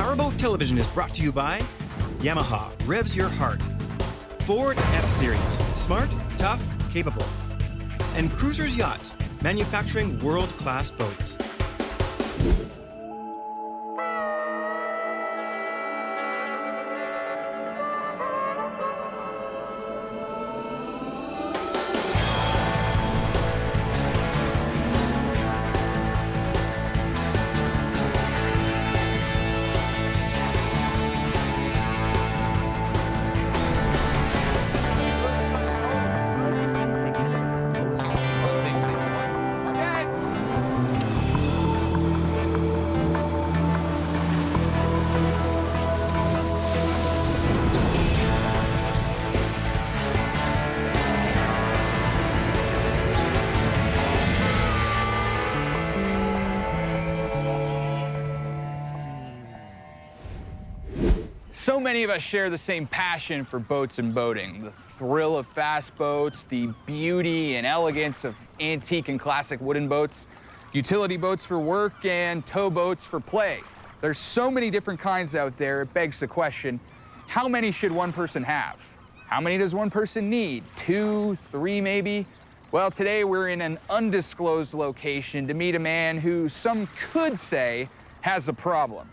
PowerBoat Television is brought to you by Yamaha, revs your heart. Ford F-Series, smart, tough, capable. And Cruisers Yachts, manufacturing world-class boats. So many of us share the same passion for boats and boating. The thrill of fast boats, the beauty and elegance of antique and classic wooden boats, utility boats for work, and tow boats for play. There's so many different kinds out there, it begs the question, how many should one person have? How many does one person need? 2, 3 maybe? Well, today we're in an undisclosed location to meet a man who some could say has a problem.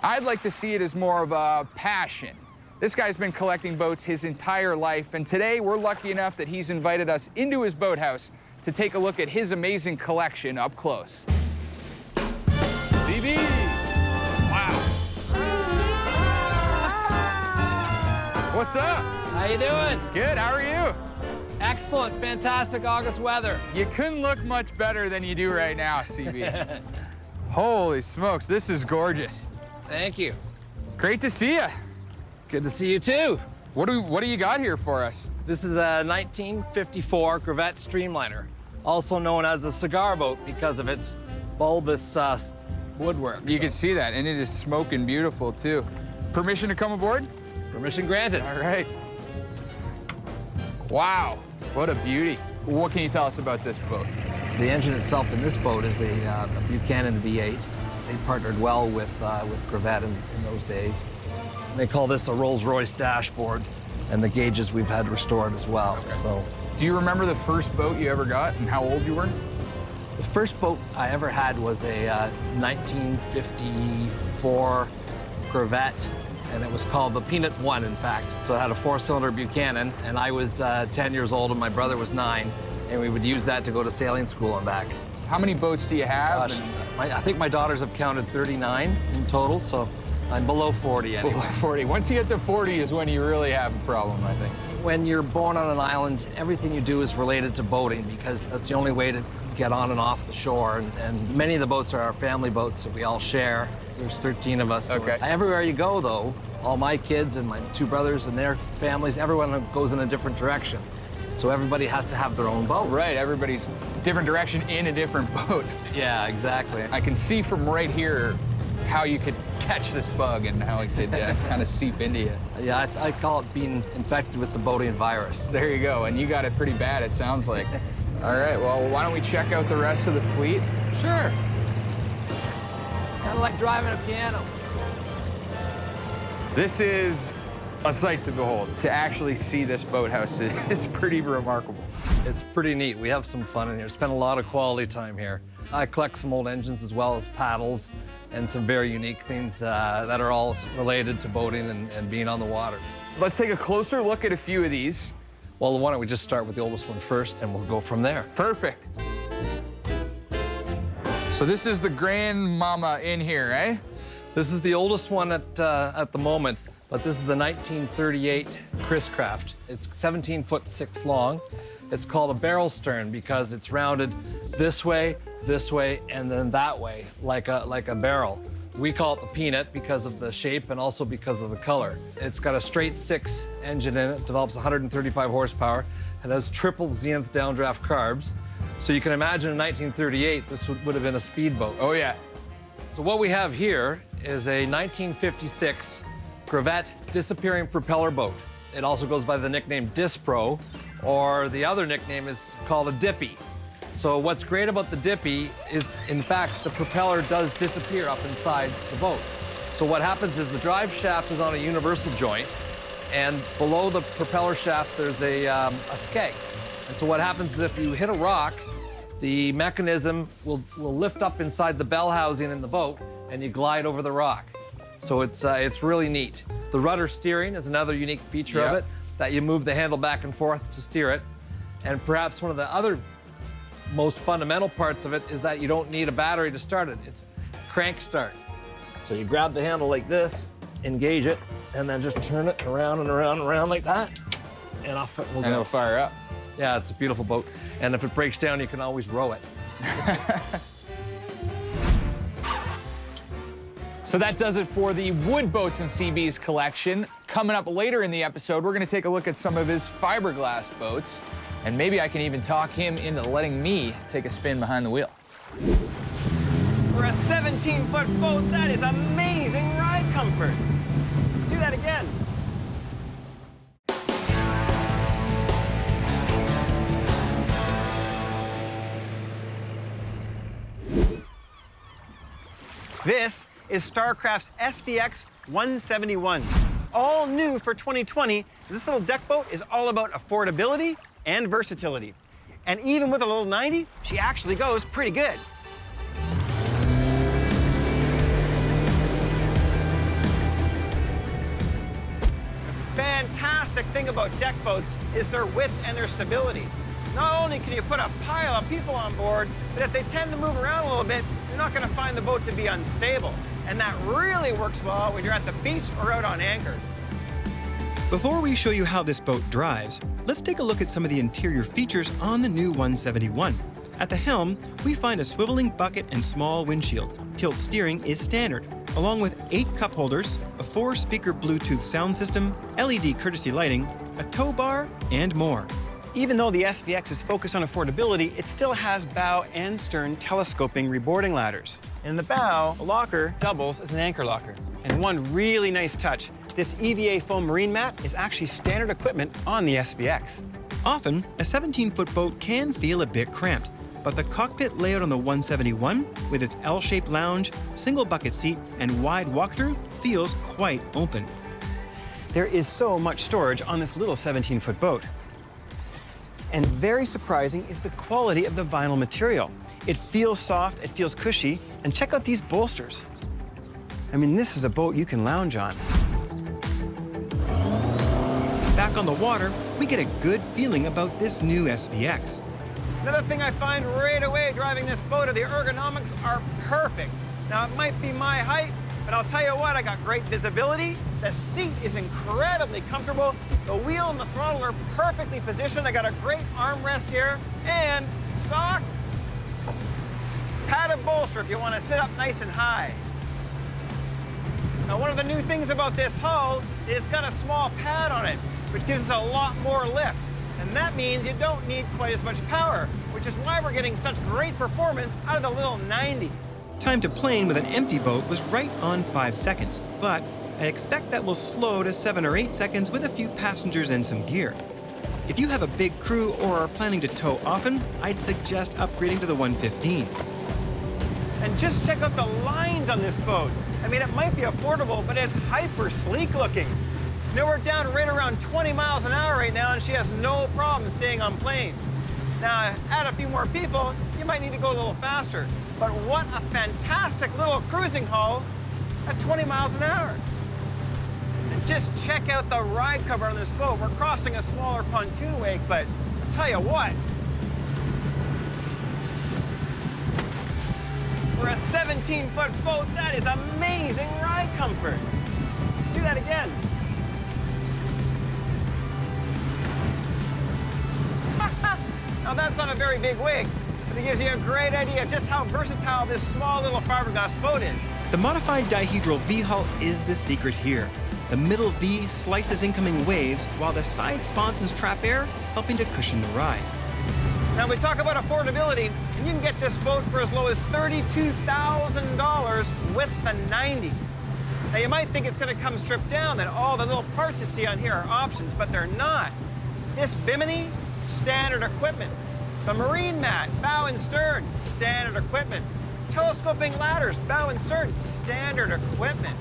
I'd like to see it as more of a passion. This guy's been collecting boats his entire life, and today we're lucky enough that he's invited us into his boathouse to take a look at his amazing collection up close. CB! Wow. What's up? How you doing? Good, how are you? Excellent, fantastic August weather. You couldn't look much better than you do right now, CB. Holy smokes, this is gorgeous. Thank you. Great to see you. Good to see you too. What do you got here for us? This is a 1954 Corvette Streamliner, also known as a cigar boat because of its bulbous woodwork. You can see that, and it is smoking beautiful too. Permission to come aboard? Permission granted. All right. Wow, what a beauty. What can you tell us about this boat? The engine itself in this boat is a Buchanan V8. They partnered well with Corvette in those days. They call this a Rolls-Royce dashboard, and the gauges we've had restored as well. Okay. So, do you remember the first boat you ever got and how old you were? the first boat I ever had was a 1954 Corvette, and it was called the Peanut One, in fact. So it had a 4-cylinder Buchanan, and I was 10 years old and my brother was 9, and we would use that to go to sailing school and back. How many boats do you have? Gosh, I think my daughters have counted 39 in total, so I'm below 40 anyway. Below 40. Once you get to 40 is when you really have a problem, I think. When you're born on an island, everything you do is related to boating because that's the only way to get on and off the shore. And many of the boats are our family boats that we all share. There's 13 of us. So okay. Everywhere you go, though, all my kids and my 2 brothers and their families, everyone goes in a different direction. So everybody has to have their own boat. Right, everybody's different direction in a different boat. Yeah, exactly. I can see from right here how you could catch this bug and how it could kind of seep into you. Yeah, I call it being infected with the boating virus. There you go, and you got it pretty bad, it sounds like. All right, well, why don't we check out the rest of the fleet? Sure. Kind of like driving a piano. This is a sight to behold. To actually see this boathouse is pretty remarkable. It's pretty neat. We have some fun in here. Spend a lot of quality time here. I collect some old engines as well as paddles and some very unique things that are all related to boating and being on the water. Let's take a closer look at a few of these. Well, why don't we just start with the oldest one first, and we'll go from there. Perfect. So this is the grandmama in here, eh? This is the oldest one at the moment, but this is a 1938 Chris Craft. It's 17'6" long. It's called a barrel stern because it's rounded this way, and then that way, like a barrel. We call it the Peanut because of the shape and also because of the color. It's got a straight 6 engine in it, develops 135 horsepower, and has triple Zenith downdraft carbs. So you can imagine in 1938, this would have been a speedboat. Oh, yeah. So what we have here is a 1956 Corvette disappearing propeller boat. It also goes by the nickname Dispro, or the other nickname is called a Dippy. So what's great about the Dippy is, in fact, the propeller does disappear up inside the boat. So what happens is the drive shaft is on a universal joint, and below the propeller shaft there's a skeg. And so what happens is if you hit a rock, the mechanism will lift up inside the bell housing in the boat, and you glide over the rock. So it's really neat. The rudder steering is another unique feature of it, that you move the handle back and forth to steer it. And perhaps one of the other most fundamental parts of it is that you don't need a battery to start it. It's crank start. So you grab the handle like this, engage it, and then just turn it around and around and around like that, and off it will go. And it'll fire up. Yeah, it's a beautiful boat. And if it breaks down, you can always row it. So that does it for the wood boats in CB's collection. Coming up later in the episode, we're going to take a look at some of his fiberglass boats. And maybe I can even talk him into letting me take a spin behind the wheel. For a 17-foot boat, that is amazing ride comfort. Let's do that again. This is Starcraft's SVX 171. All new for 2020, this little deck boat is all about affordability and versatility. And even with a little 90, she actually goes pretty good. The fantastic thing about deck boats is their width and their stability. Not only can you put a pile of people on board, but if they tend to move around a little bit, you're not going to find the boat to be unstable. And that really works well when you're at the beach or out on anchor. Before we show you how this boat drives, let's take a look at some of the interior features on the new 171. At the helm, we find a swiveling bucket and small windshield. Tilt steering is standard, along with 8 cup holders, a 4-speaker Bluetooth sound system, LED courtesy lighting, a tow bar, and more. Even though the SVX is focused on affordability, it still has bow and stern telescoping reboarding ladders. In the bow, a locker doubles as an anchor locker. And one really nice touch, this EVA foam marine mat is actually standard equipment on the SVX. Often, a 17-foot boat can feel a bit cramped, but the cockpit layout on the 171, with its L-shaped lounge, single bucket seat, and wide walkthrough, feels quite open. There is so much storage on this little 17-foot boat. And very surprising is the quality of the vinyl material. It feels soft, it feels cushy, and check out these bolsters. I mean, this is a boat you can lounge on. Back on the water, we get a good feeling about this new SVX. Another thing I find right away driving this boat are the ergonomics are perfect. Now, it might be my height, but I'll tell you what, I got great visibility. The seat is incredibly comfortable. The wheel and the throttle are perfectly positioned. I got a great armrest here, and stock padded bolster if you want to sit up nice and high. Now, one of the new things about this hull is it's got a small pad on it, which gives us a lot more lift. And that means you don't need quite as much power, which is why we're getting such great performance out of the little 90. Time to plane with an empty boat was right on 5 seconds, but I expect that will slow to 7 or 8 seconds with a few passengers and some gear. If you have a big crew or are planning to tow often, I'd suggest upgrading to the 115. And just check out the lines on this boat. I mean, it might be affordable, but it's hyper sleek looking. You know, we're down right around 20 miles an hour right now, and she has no problem staying on plane. Now, add a few more people, you might need to go a little faster. But what a fantastic little cruising hull at 20 miles an hour. And just check out the ride cover on this boat. We're crossing a smaller pontoon wake, but I'll tell you what, for a 17-foot boat, that is amazing ride comfort. Let's do that again. Now, that's not a very big wig, but it gives you a great idea of just how versatile this small little fiberglass boat is. The modified dihedral V-hull is the secret here. The middle V slices incoming waves, while the side sponsons trap air, helping to cushion the ride. Now, we talk about affordability, and you can get this boat for as low as $32,000 with the 90. Now, you might think it's going to come stripped down, that all the little parts you see on here are options, but they're not. This bimini, standard equipment. The marine mat, bow and stern, standard equipment. Telescoping ladders, bow and stern, standard equipment.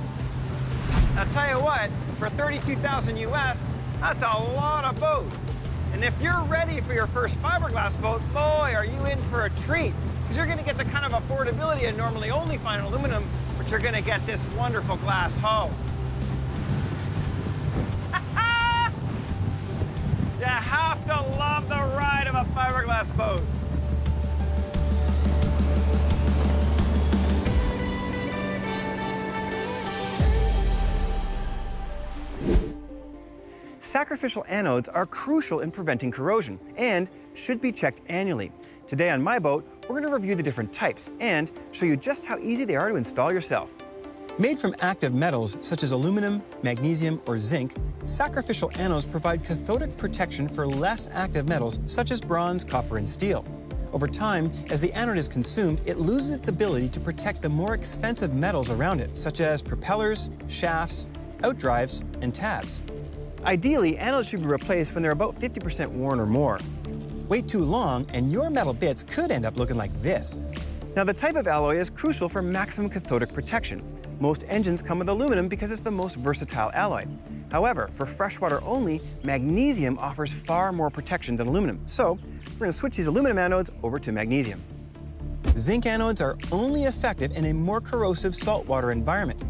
I'll tell you what, for $32,000 US, that's a lot of boats. And if you're ready for your first fiberglass boat, boy, are you in for a treat. Because you're gonna get the kind of affordability you normally only find in aluminum, but you're gonna get this wonderful glass hull. You have to love the ride of a fiberglass boat. Sacrificial anodes are crucial in preventing corrosion and should be checked annually. Today on my boat, we're going to review the different types and show you just how easy they are to install yourself. Made from active metals such as aluminum, magnesium, or zinc, sacrificial anodes provide cathodic protection for less active metals such as bronze, copper, and steel. Over time, as the anode is consumed, it loses its ability to protect the more expensive metals around it, such as propellers, shafts, outdrives, and tabs. Ideally, anodes should be replaced when they're about 50% worn or more. Wait too long, and your metal bits could end up looking like this. Now, the type of alloy is crucial for maximum cathodic protection. Most engines come with aluminum because it's the most versatile alloy. However, for freshwater only, magnesium offers far more protection than aluminum. So, we're going to switch these aluminum anodes over to magnesium. Zinc anodes are only effective in a more corrosive saltwater environment.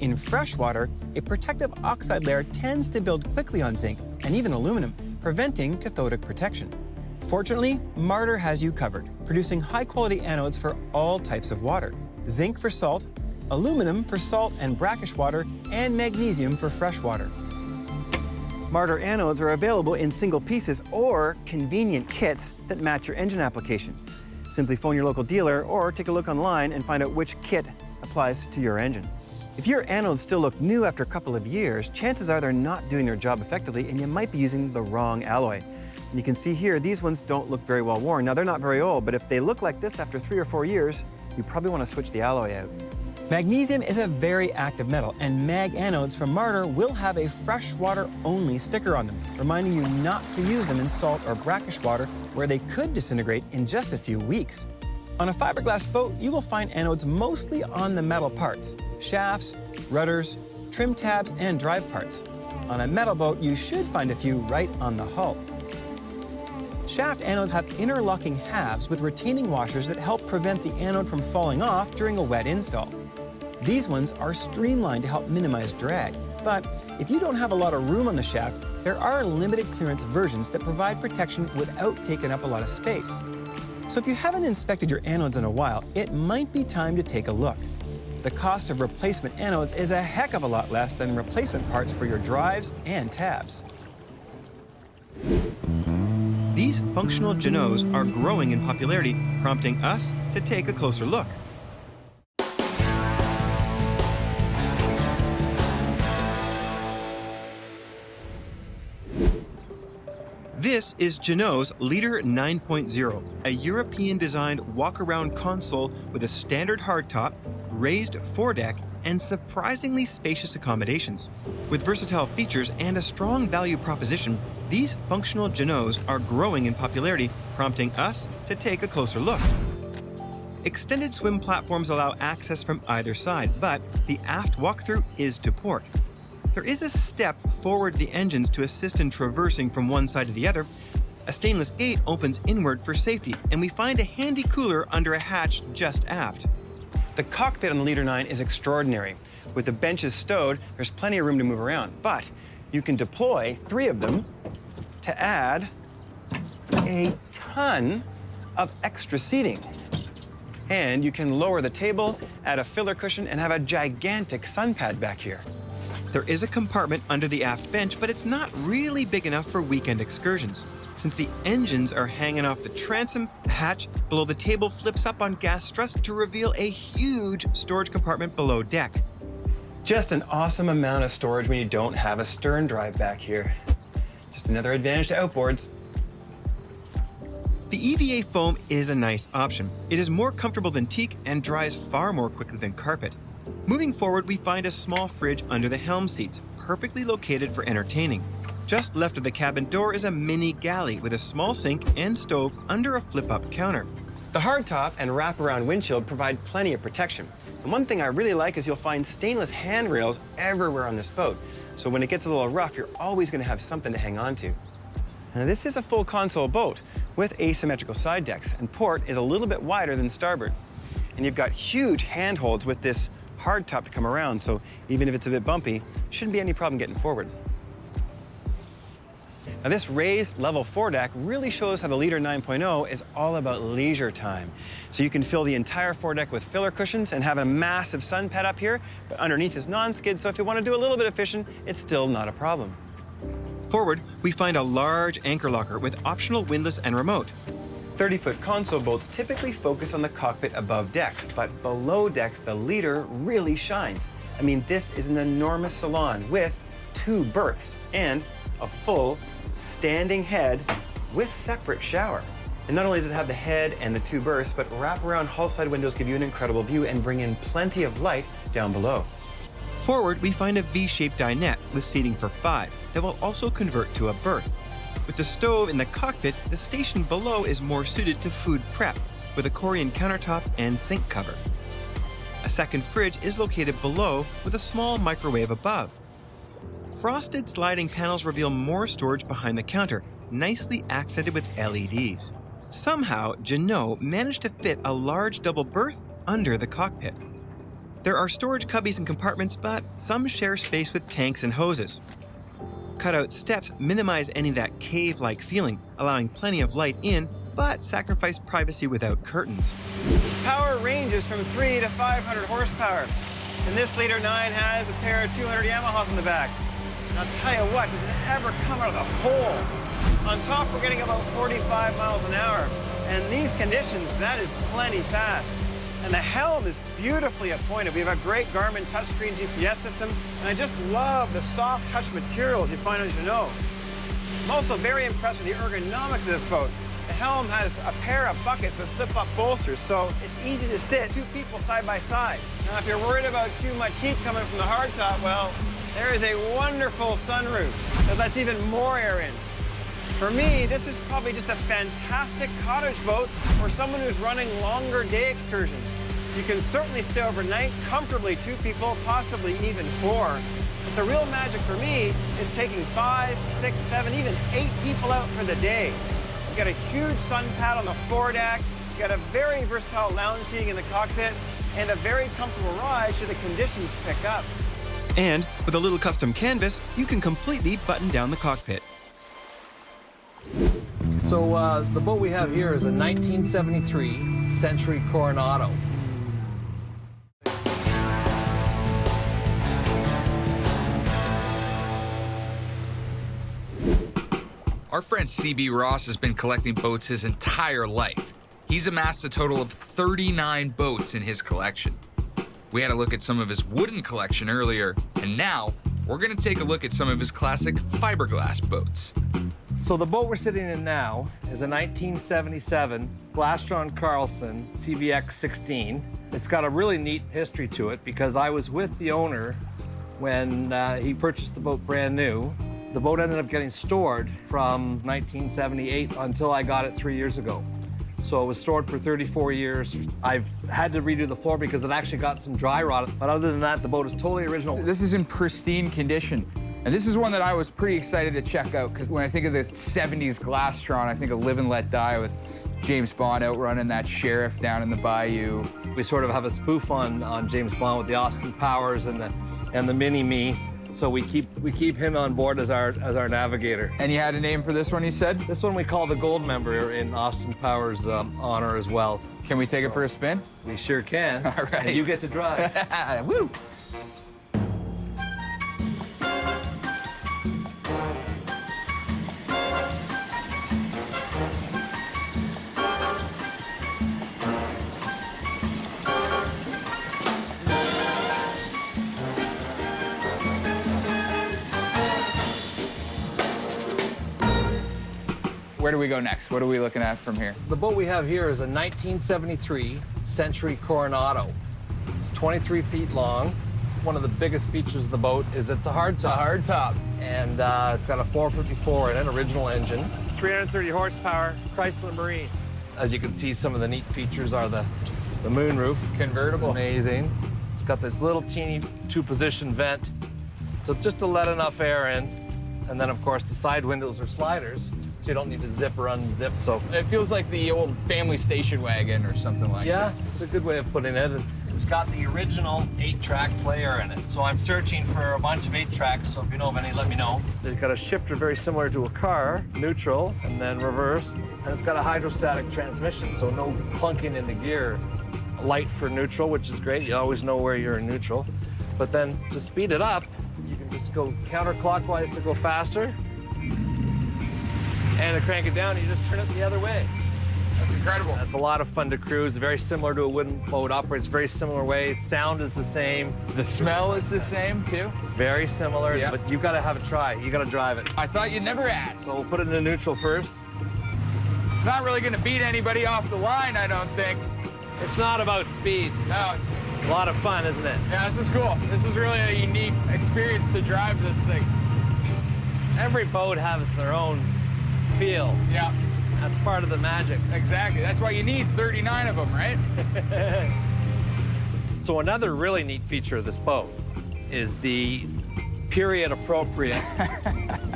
In freshwater, a protective oxide layer tends to build quickly on zinc and even aluminum, preventing cathodic protection. Fortunately, Martyr has you covered, producing high-quality anodes for all types of water. Zinc for salt, aluminum for salt and brackish water, and magnesium for freshwater. Martyr anodes are available in single pieces or convenient kits that match your engine application. Simply phone your local dealer or take a look online and find out which kit applies to your engine. If your anodes still look new after a couple of years, chances are they're not doing their job effectively and you might be using the wrong alloy. And you can see here, these ones don't look very well worn. Now, they're not very old, but if they look like this after 3 or 4 years, you probably want to switch the alloy out. Magnesium is a very active metal, and mag anodes from Martyr will have a freshwater-only sticker on them, reminding you not to use them in salt or brackish water where they could disintegrate in just a few weeks. On a fiberglass boat, you will find anodes mostly on the metal parts, shafts, rudders, trim tabs, and drive parts. On a metal boat, you should find a few right on the hull. Shaft anodes have interlocking halves with retaining washers that help prevent the anode from falling off during a wet install. These ones are streamlined to help minimize drag, but if you don't have a lot of room on the shaft, there are limited clearance versions that provide protection without taking up a lot of space. So if you haven't inspected your anodes in a while, it might be time to take a look. The cost of replacement anodes is a heck of a lot less than replacement parts for your drives and tabs. These functional Jeanneaus are growing in popularity, prompting us to take a closer look. This is Jeanneau's Leader 9.0, a European-designed walk-around console with a standard hardtop, raised foredeck, and surprisingly spacious accommodations. With versatile features and a strong value proposition, these functional Jeanneaus are growing in popularity, prompting us to take a closer look. Extended swim platforms allow access from either side, but the aft walkthrough is to port. There is a step forward the engines to assist in traversing from one side to the other. A stainless gate opens inward for safety, and we find a handy cooler under a hatch just aft. The cockpit on the Leader 9 is extraordinary. With the benches stowed, there's plenty of room to move around, but you can deploy 3 of them to add a ton of extra seating. And you can lower the table, add a filler cushion, and have a gigantic sun pad back here. There is a compartment under the aft bench, but it's not really big enough for weekend excursions. Since the engines are hanging off the transom, the hatch below the table flips up on gas struts to reveal a huge storage compartment below deck. Just an awesome amount of storage when you don't have a stern drive back here. Just another advantage to outboards. The EVA foam is a nice option. It is more comfortable than teak and dries far more quickly than carpet. Moving forward, we find a small fridge under the helm seats, perfectly located for entertaining. Just left of the cabin door is a mini galley with a small sink and stove under a flip-up counter. The hardtop and wraparound windshield provide plenty of protection. And one thing I really like is you'll find stainless handrails everywhere on this boat. So when it gets a little rough, you're always going to have something to hang on to. Now, this is a full console boat with asymmetrical side decks, and port is a little bit wider than starboard. And you've got huge handholds with this hardtop to come around, so even if it's a bit bumpy, shouldn't be any problem getting forward. Now, this raised level foredeck really shows how the Leader 9.0 is all about leisure time. So you can fill the entire foredeck with filler cushions and have a massive sun pad up here, but underneath is non-skid, so if you want to do a little bit of fishing, it's still not a problem. Forward, we find a large anchor locker with optional windlass and remote. 30-foot console boats typically focus on the cockpit above decks, but below decks, the Leader really shines. I mean, this is an enormous salon with 2 berths and a full standing head with separate shower. And not only does it have the head and the 2 berths, but wraparound hull side windows give you an incredible view and bring in plenty of light down below. Forward, we find a V-shaped dinette with seating for 5 that will also convert to a berth. With the stove in the cockpit, the station below is more suited to food prep, with a Corian countertop and sink cover. A second fridge is located below with a small microwave above. Frosted sliding panels reveal more storage behind the counter, nicely accented with LEDs. Somehow, Jeanneau managed to fit a large double berth under the cockpit. There are storage cubbies and compartments, but some share space with tanks and hoses. Cutout steps minimize any of that cave-like feeling, allowing plenty of light in, but sacrifice privacy without curtains. Power ranges from 3 to 500 horsepower. And this Leader 9 has a pair of 200 Yamahas in the back. And I'll tell you what, does it ever come out of the hole? On top, we're getting about 45 miles an hour. And in these conditions, that is plenty fast. And the helm is beautifully appointed. We have a great Garmin touchscreen GPS system, and I just love the soft touch materials you find on Jeanneau. I'm also very impressed with the ergonomics of this boat. The helm has a pair of buckets with flip-up bolsters, so it's easy to sit 2 people side by side. Now, if you're worried about too much heat coming from the hardtop, well, there is a wonderful sunroof that lets even more air in. For me, this is probably just a fantastic cottage boat for someone who's running longer day excursions. You can certainly stay overnight comfortably, 2 people, possibly even 4. But the real magic for me is taking 5, 6, 7, even 8 people out for the day. You've got a huge sun pad on the foredeck, you've got a very versatile lounge seating in the cockpit, and a very comfortable ride should the conditions pick up. And with a little custom canvas, you can completely button down the cockpit. So the boat we have here is a 1973 Century Coronado. Our friend CB Ross has been collecting boats his entire life. He's amassed a total of 39 boats in his collection. We had a look at some of his wooden collection earlier, and now we're going to take a look at some of his classic fiberglass boats. So the boat we're sitting in now is a 1977 Glastron Carlson CVX 16. It's got a really neat history to it because I was with the owner when he purchased the boat brand new. The boat ended up getting stored from 1978 until I got it 3 years ago. So it was stored for 34 years. I've had to redo the floor because it actually got some dry rot. But other than that, the boat is totally original. This is in pristine condition. And this is one that I was pretty excited to check out because when I think of the 70s Glastron, I think of Live and Let Die with James Bond outrunning that sheriff down in the bayou. We sort of have a spoof on James Bond with the Austin Powers and the Mini-Me. So we keep him on board as our navigator. And you had a name for this one, you said? This one we call the Gold Member in Austin Powers' honor as well. Can we take it for a spin? We sure can. All right. And you get to drive. Woo! Where do we go next? What are we looking at from here? The boat we have here is a 1973 Century Coronado. It's 23 feet long. One of the biggest features of the boat is it's a hardtop. A hardtop. And it's got a 454 in it, original engine. 330 horsepower, Chrysler Marine. As you can see, some of the neat features are the moonroof. Convertible. Amazing. It's got this little teeny 2-position vent, so just to let enough air in. And then, of course, the side windows are sliders, so you don't need to zip or unzip. So It feels like the old family station wagon or something like that. yeah, it's a good way of putting it. It's got the original 8-track player in it. So I'm searching for a bunch of 8 tracks, so if you know of any, let me know. They've got a shifter very similar to a car, neutral, and then reverse. And it's got a hydrostatic transmission, so no clunking in the gear. Light for neutral, which is great. You always know where you're in neutral. But then to speed it up, you can just go counterclockwise to go faster. And to crank it down, you just turn it the other way. That's incredible. That's a lot of fun to cruise. Very similar to a wooden boat. Operates very similar way. Sound is the same. The smell is the same, too. Very similar, Yeah. but you've got to have a try. You got to drive it. I thought you'd never ask. So we'll put it into neutral first. It's not really going to beat anybody off the line, I don't think. It's not about speed. No, it's... A lot of fun, isn't it? Yeah, this is cool. This is really a unique experience to drive this thing. Every boat has their own feel. Yeah, That's part of the magic. exactly. That's why you need 39 of them, right? So another really neat feature of this boat is the period-appropriate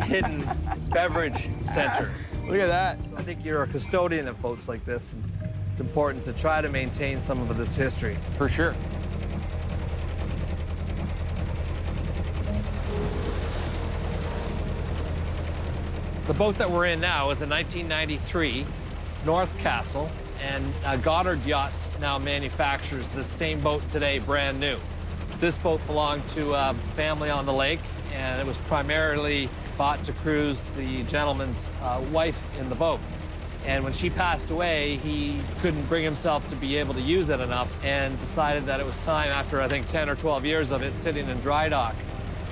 hidden beverage center. Look at that. I think you're a custodian of boats like this, and it's important to try to maintain some of this history. For sure. The boat that we're in now is a 1993 North Castle, and Goddard Yachts now manufactures this same boat today, brand new. This boat belonged to a family on the lake, and it was primarily bought to cruise the gentleman's wife in the boat. And when she passed away, he couldn't bring himself to be able to use it enough and decided that it was time, after I think 10 or 12 years of it sitting in dry dock.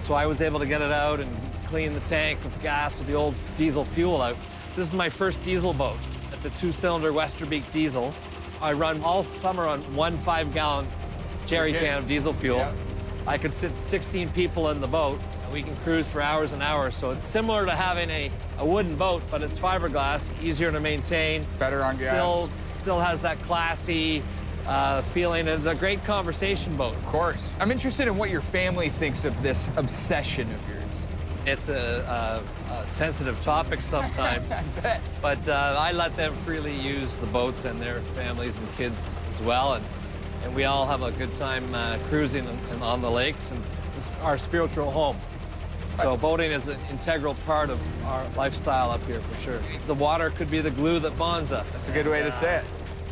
So I was able to get it out and clean the tank of gas with the old diesel fuel out. This is my first diesel boat. It's a 2-cylinder Westerbeek diesel. I run all summer on 1 5-gallon jerry can of diesel fuel. Yeah. I could sit 16 people in the boat, and we can cruise for hours and hours. So it's similar to having a wooden boat, but it's fiberglass, easier to maintain. Better on gas. Still has that classy feeling. It's a great conversation boat. Of course. I'm interested in what your family thinks of this obsession of yours. It's a sensitive topic sometimes, I bet. but I let them freely use the boats and their families and kids as well, and we all have a good time cruising on the lakes, and it's our spiritual home. So boating is an integral part of our lifestyle up here for sure. The water could be the glue that bonds us. That's a good way to say it.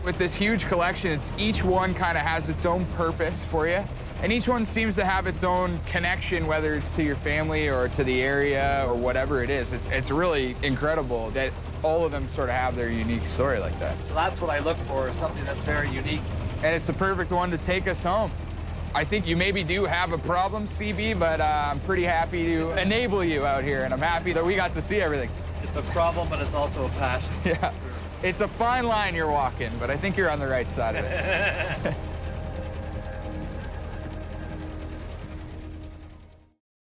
With this huge collection, each one kind of has its own purpose for you. And each one seems to have its own connection, whether it's to your family or to the area or whatever it is. It's really incredible that all of them sort of have their unique story like that. So that's what I look for, something that's very unique. And it's the perfect one to take us home. I think you maybe do have a problem, CB, but I'm pretty happy to enable you out here, and I'm happy that we got to see everything. It's a problem, but it's also a passion. Yeah. It's a fine line you're walking, but I think you're on the right side of it.